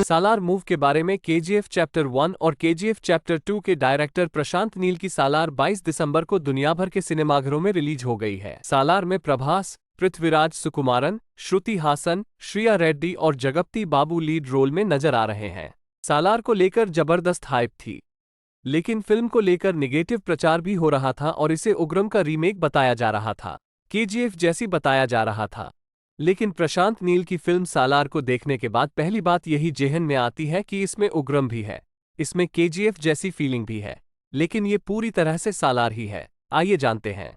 सालार move के बारे में केजीएफ चैप्टर 1 और केजीएफ चैप्टर 2 के डायरेक्टर प्रशांत नील की सालार 22 दिसंबर को दुनिया भर के सिनेमाघरों में रिलीज हो गई है। सालार में प्रभास, पृथ्वीराज सुकुमारन, श्रुति हासन, श्रिया रेड्डी और जगपति बाबू लीड रोल में नजर आ रहे हैं। सालार को लेकर जबरदस्त हाइप थी, लेकिन फिल्म को लेकर निगेटिव प्रचार भी हो रहा था और इसे उग्रम का रीमेक बताया जा रहा था, केजीएफ जैसी बताया जा रहा था। लेकिन प्रशांत नील की फिल्म सालार को देखने के बाद पहली बात यही जेहन में आती है कि इसमें उग्रम भी है, इसमें केजीएफ जैसी फीलिंग भी है, लेकिन ये पूरी तरह से सालार ही है। आइए जानते हैं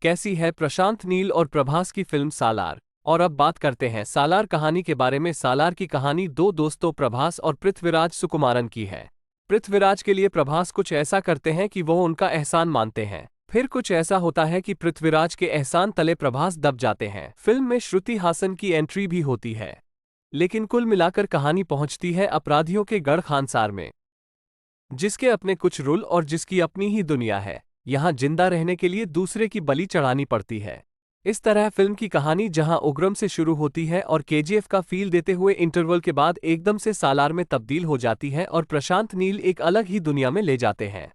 कैसी है प्रशांत नील और प्रभास की फिल्म सालार। और अब बात करते हैं सालार कहानी के बारे में। सालार की कहानी दो दोस्तों प्रभास और पृथ्वीराज सुकुमारन की है। पृथ्वीराज के लिए प्रभास कुछ ऐसा करते हैं कि वो उनका एहसान मानते हैं, फिर कुछ ऐसा होता है कि पृथ्वीराज के एहसान तले प्रभास दब जाते हैं। फिल्म में श्रुति हासन की एंट्री भी होती है, लेकिन कुल मिलाकर कहानी पहुंचती है अपराधियों के गढ़ खानसार में, जिसके अपने कुछ रूल और जिसकी अपनी ही दुनिया है। यहां जिंदा रहने के लिए दूसरे की बलि चढ़ानी पड़ती है। इस तरह फिल्म की कहानी जहां उग्रम से शुरू होती है और केजीएफ का फील देते हुए इंटरवल के बाद एकदम से सालार में तब्दील हो जाती है और प्रशांत नील एक अलग ही दुनिया में ले जाते हैं।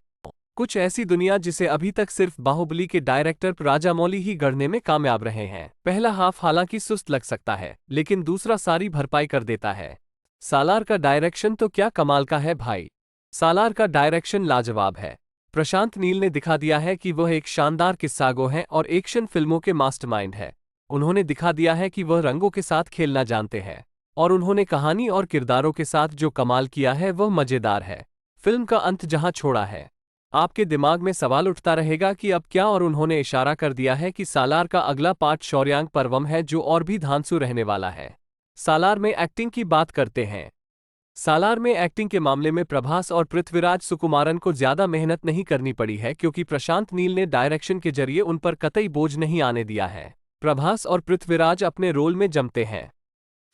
कुछ ऐसी दुनिया जिसे अभी तक सिर्फ बाहुबली के डायरेक्टर राजामौली ही गढ़ने में कामयाब रहे हैं। पहला हाफ हालांकि सुस्त लग सकता है, लेकिन दूसरा सारी भरपाई कर देता है। सालार का डायरेक्शन तो क्या कमाल का है भाई। सालार का डायरेक्शन लाजवाब है। प्रशांत नील ने दिखा दिया है कि वह एक शानदार किस्सागो हैं और एक्शन फिल्मों के मास्टरमाइंड है। उन्होंने दिखा दिया है कि वह रंगों के साथ खेलना जानते हैं, और उन्होंने कहानी और किरदारों के साथ जो कमाल किया है वह मजेदार है। फिल्म का अंत जहां छोड़ा है, आपके दिमाग में सवाल उठता रहेगा कि अब क्या, और उन्होंने इशारा कर दिया है कि सालार का अगला पार्ट शौर्यांग पर्वम है, जो और भी धांसू रहने वाला है। सालार में एक्टिंग की बात करते हैं। सालार में एक्टिंग के मामले में प्रभास और पृथ्वीराज सुकुमारन को ज्यादा मेहनत नहीं करनी पड़ी है, क्योंकि प्रशांत नील ने डायरेक्शन के जरिए उन पर कतई बोझ नहीं आने दिया है। प्रभास और पृथ्वीराज अपने रोल में जमते हैं।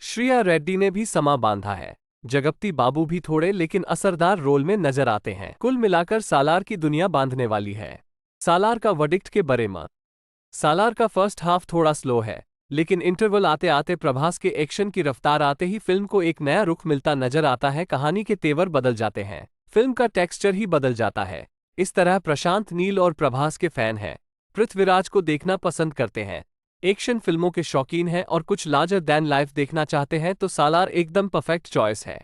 श्रिया रेड्डी ने भी समा बांधा है। जगपति बाबू भी थोड़े लेकिन असरदार रोल में नजर आते हैं। कुल मिलाकर सालार की दुनिया बांधने वाली है। सालार का वर्डिक्ट के बारे में। सालार का फर्स्ट हाफ थोड़ा स्लो है, लेकिन इंटरवल आते आते प्रभास के एक्शन की रफ्तार आते ही फिल्म को एक नया रुख मिलता नजर आता है। कहानी के तेवर बदल जाते हैं, फिल्म का टेक्सचर ही बदल जाता है। इस तरह प्रशांत नील और प्रभास के फैन हैं, पृथ्वीराज को देखना पसंद करते हैं, एक्शन फिल्मों के शौकीन हैं और कुछ लार्जर दैन लाइफ देखना चाहते हैं तो सालार एकदम परफेक्ट चॉइस है।